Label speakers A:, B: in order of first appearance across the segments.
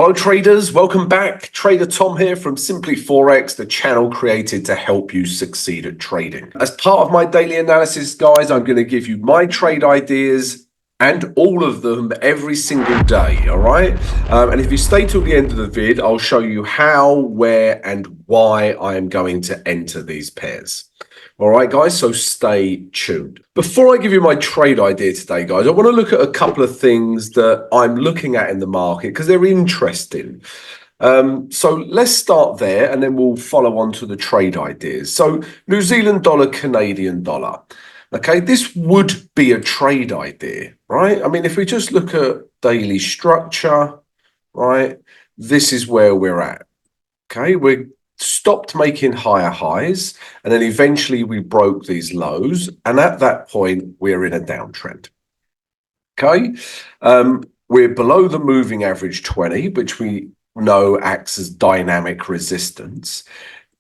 A: Hello traders, welcome back. Trader Tom here from Simply Forex, the channel created to help you succeed at trading. As part of my daily analysis, guys, I'm going to give you my trade ideas and all of them every single day, all right? And if you stay till the end of the vid, I'll show you how, where, and why I am going to enter these pairs. All right, guys, so stay tuned. Before I give you my trade idea today, guys, I want to look at a couple of things that I'm looking at in the market because they're interesting. So let's start there and then we'll follow on to the trade ideas. So New Zealand dollar, Canadian dollar. Okay, this would be a trade idea, right? I mean, if we just look at daily structure, right, this is where we're at. Okay, we're stopped making higher highs and then eventually we broke these lows, and at that point we're in a downtrend. Okay, we're below the moving average 20, which we know acts as dynamic resistance,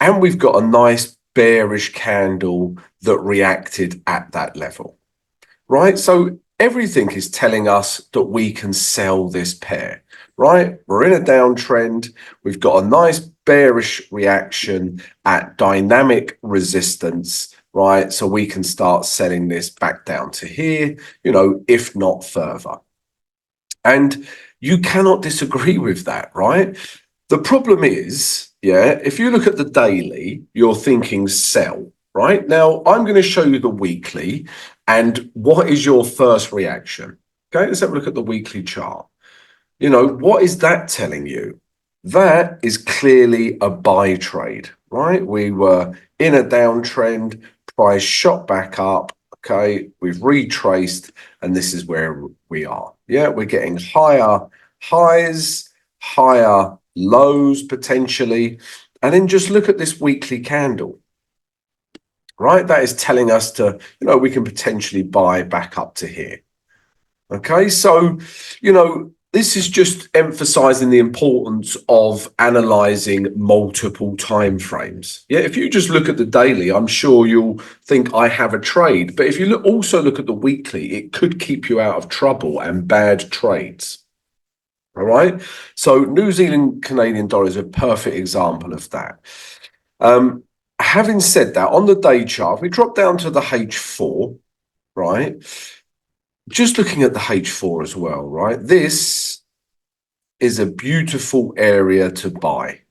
A: and we've got a nice bearish candle that reacted at that level, right? So everything is telling us that we can sell this pair, right? We're in a downtrend. We've got a nice bearish reaction at dynamic resistance, right? So we can start selling this back down to here, if not further. And you cannot disagree with that, right? The problem is, if you look at the daily, you're thinking sell, right? Now, I'm going to show you the weekly. And what is your first reaction? Okay, let's have a look at the weekly chart. What is that telling you? That is clearly a buy trade, right? We were in a downtrend, price shot back up. Okay, we've retraced, and this is where we are. Yeah, we're getting higher highs, higher lows potentially. And then just look at this weekly candle. Right, that is telling us to, we can potentially buy back up to here. Okay, so, this is just emphasizing the importance of analyzing multiple time frames. Yeah, if you just look at the daily, I'm sure you'll think I have a trade. But if you also look at the weekly, it could keep you out of trouble and bad trades. All right, so New Zealand Canadian dollar is a perfect example of that. Having said that, on the day chart, if we drop down to the H4, right? Just looking at the H4 as well, right? This is a beautiful area to buy.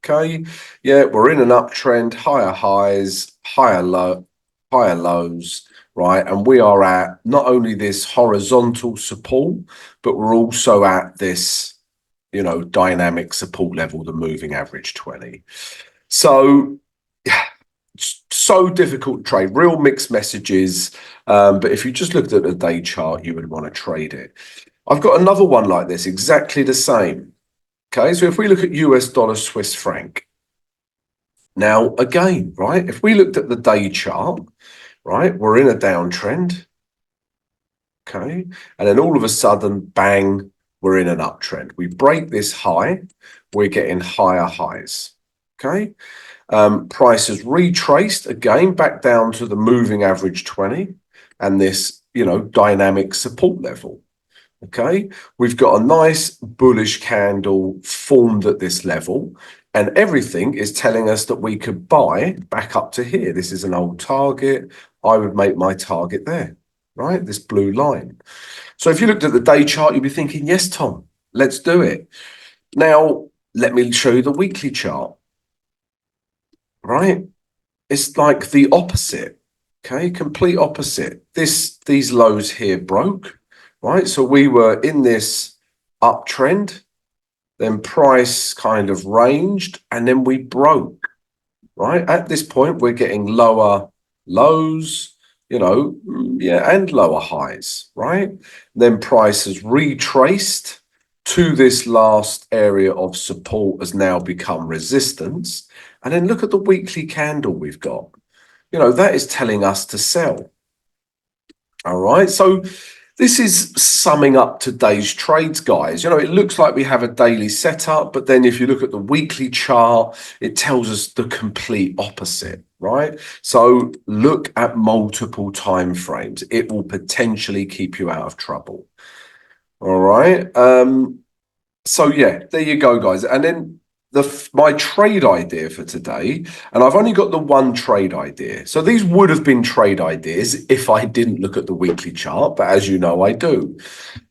A: Okay, yeah, we're in an uptrend, higher highs, higher lows, right? And we are at not only this horizontal support, but we're also at this, dynamic support level, the moving average 20. So so difficult to trade, real mixed messages. But if you just looked at the day chart, you would want to trade it. I've got another one like this, exactly the same. Okay, so if we look at US dollar, Swiss franc. Now, again, right, if we looked at the day chart, right, we're in a downtrend. Okay, and then all of a sudden, bang, we're in an uptrend. We break this high, we're getting higher highs. Okay. Price has retraced again back down to the moving average 20 and this, dynamic support level. Okay, we've got a nice bullish candle formed at this level, and everything is telling us that we could buy back up to here. This is an old target. I would make my target there, right? This blue line. So if you looked at the day chart, you'd be thinking, yes, Tom, let's do it. Now, let me show you the weekly chart. Right, it's like the opposite. Okay, complete opposite. These lows here broke, right? So we were in this uptrend, then price kind of ranged, and then we broke. Right, at this point we're getting lower lows, and lower highs. Right, then price has retraced to this last area of support, has now become resistance. And then look at the weekly candle we've got. That is telling us to sell. All right. So this is summing up today's trades, guys. It looks like we have a daily setup, but then if you look at the weekly chart, it tells us the complete opposite, right? So look at multiple time frames. It will potentially keep you out of trouble. All right. So yeah, there you go, guys. And then my trade idea for today, and I've only got the one trade idea. So these would have been trade ideas if I didn't look at the weekly chart, but as you know, I do.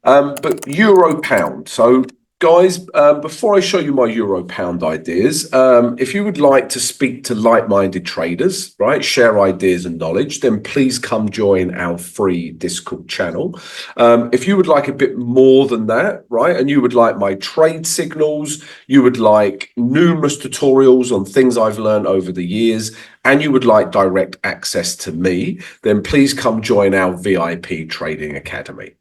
A: But euro pound. So guys, before I show you my euro pound ideas, if you would like to speak to like-minded traders, right, share ideas and knowledge, then please come join our free Discord channel. If you would like a bit more than that, right, and you would like my trade signals, you would like numerous tutorials on things I've learned over the years, and you would like direct access to me, then please come join our VIP Trading Academy.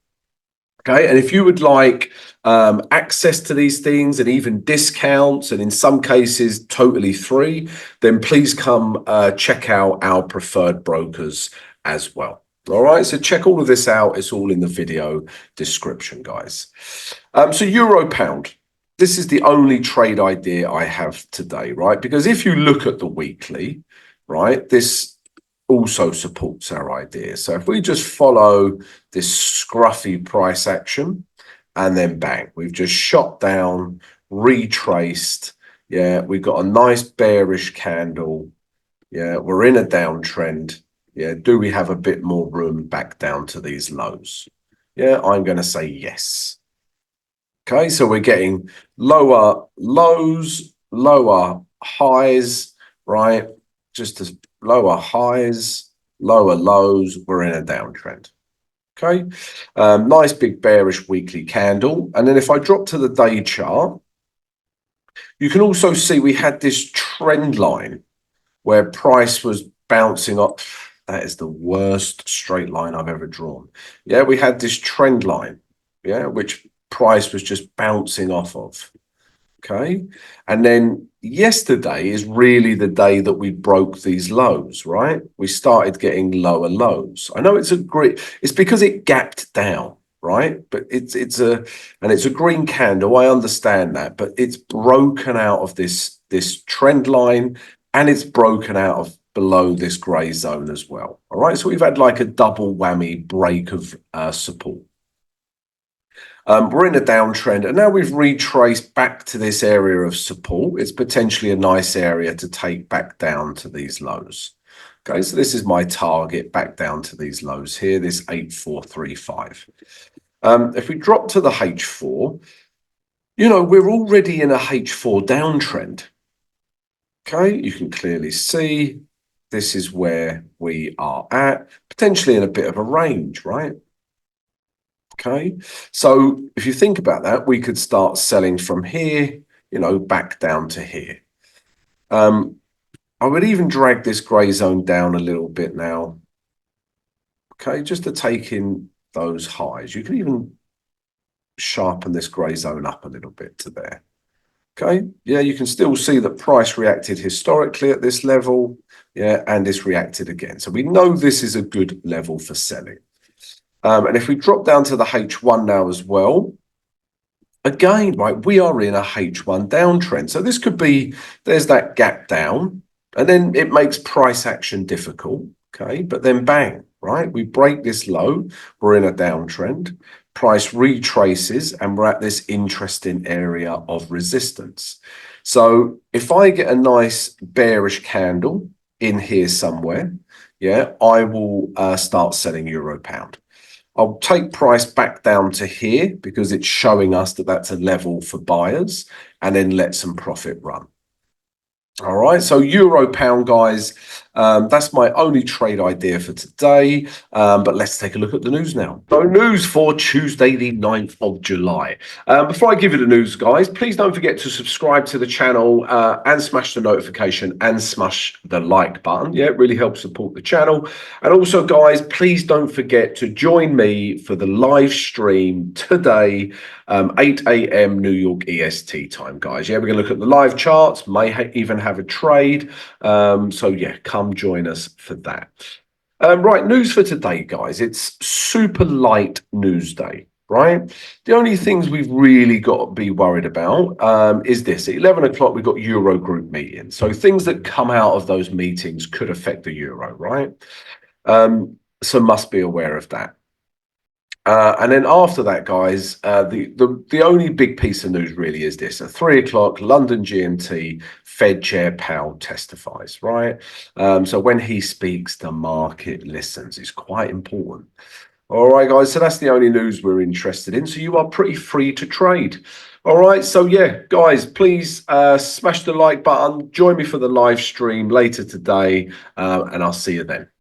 A: Okay, and if you would like access to these things and even discounts, and in some cases totally free, then please come check out our preferred brokers as well. All right, so check all of this out. It's all in the video description, guys. So euro pound. This is the only trade idea I have today, right? Because if you look at the weekly, right, this also supports our idea. So if we just follow this scruffy price action and then bang, we've just shot down, retraced. Yeah, we've got a nice bearish candle. Yeah, we're in a downtrend. Yeah, do we have a bit more room back down to these lows? Yeah, I'm going to say yes. Okay, so we're getting lower lows, lower highs, right? Just as lower highs, lower lows, we're in a downtrend. Okay, nice big bearish weekly candle. And then if I drop to the day chart, you can also see we had this trend line where price was bouncing up. That is the worst straight line I've ever drawn. Yeah, we had this trend line, yeah, which price was just bouncing off of. Okay. And then yesterday is really the day that we broke these lows, right? We started getting lower lows. I know it's because it gapped down, right? But it's a green candle. I understand that, but it's broken out of this trend line, and it's broken out of below this gray zone as well. All right. So we've had like a double whammy break of support. We're in a downtrend, and now we've retraced back to this area of support. It's potentially a nice area to take back down to these lows. Okay, so this is my target back down to these lows here, this 8435. If we drop to the H4, you know, we're already in a H4 downtrend. Okay, you can clearly see this is where we are at, potentially in a bit of a range, right? Okay, so if you think about that, we could start selling from here, you know, back down to here. I would even drag this grey zone down a little bit now. Okay, just to take in those highs. You can even sharpen this grey zone up a little bit to there. Okay, yeah, you can still see that price reacted historically at this level. Yeah, and it's reacted again. So we know this is a good level for selling. And if we drop down to the H1 now as well, again, right, we are in a H1 downtrend. So this could be, there's that gap down, and then it makes price action difficult, okay? But then bang, right, we break this low, we're in a downtrend, price retraces, and we're at this interesting area of resistance. So if I get a nice bearish candle in here somewhere, yeah, I will start selling euro pound. I'll take price back down to here because it's showing us that that's a level for buyers, and then let some profit run. All right, so euro pound, guys, that's my only trade idea for today. But let's take a look at the news now. So news for Tuesday, the 9th of July. Before I give you the news, guys, please don't forget to subscribe to the channel and smash the notification and smash the like button. Yeah, it really helps support the channel. And also, guys, please don't forget to join me for the live stream today, 8 a.m. New York EST time, guys. Yeah, we're going to look at the live charts, may even have a trade. So yeah, come join us for that. Right, news for today, guys. It's super light news day, right? The only things we've really got to be worried about is this. At 11 o'clock, we've got EURGBP meeting. So things that come out of those meetings could affect the euro, right? So must be aware of that. And then after that, guys, the only big piece of news really is this: at 3 o'clock, London GMT, Fed Chair Powell testifies. Right. So when he speaks, the market listens. It's quite important. All right, guys. So that's the only news we're interested in. So you are pretty free to trade. All right. So yeah, guys, please smash the like button. Join me for the live stream later today, and I'll see you then.